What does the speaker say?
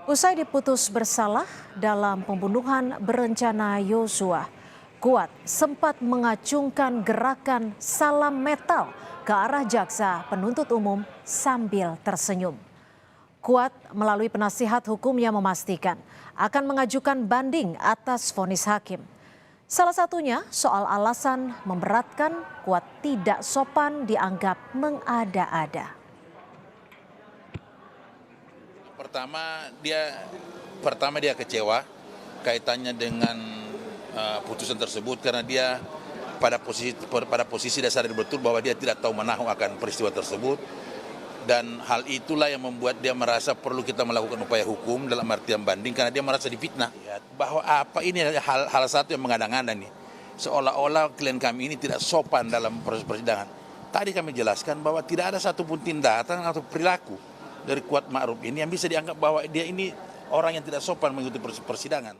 Usai diputus bersalah dalam pembunuhan berencana Yosua, Kuat sempat mengacungkan gerakan salam metal ke arah jaksa penuntut umum sambil tersenyum. Kuat melalui penasihat hukumnya memastikan akan mengajukan banding atas vonis hakim. Salah satunya soal alasan memberatkan Kuat tidak sopan dianggap mengada-ada. Pertama dia kecewa kaitannya dengan putusan tersebut karena dia pada posisi dasar betul bahwa dia tidak tahu menahu akan peristiwa tersebut, dan hal itulah yang membuat dia merasa perlu kita melakukan upaya hukum dalam artian banding karena dia merasa difitnah bahwa ini hal satu yang mengada-ngada nih, seolah-olah klien kami ini tidak sopan dalam proses persidangan. Tadi kami jelaskan bahwa tidak ada satupun tindakan atau perilaku dari Kuat Ma'ruf ini yang bisa dianggap bahwa dia ini orang yang tidak sopan mengikuti persidangan.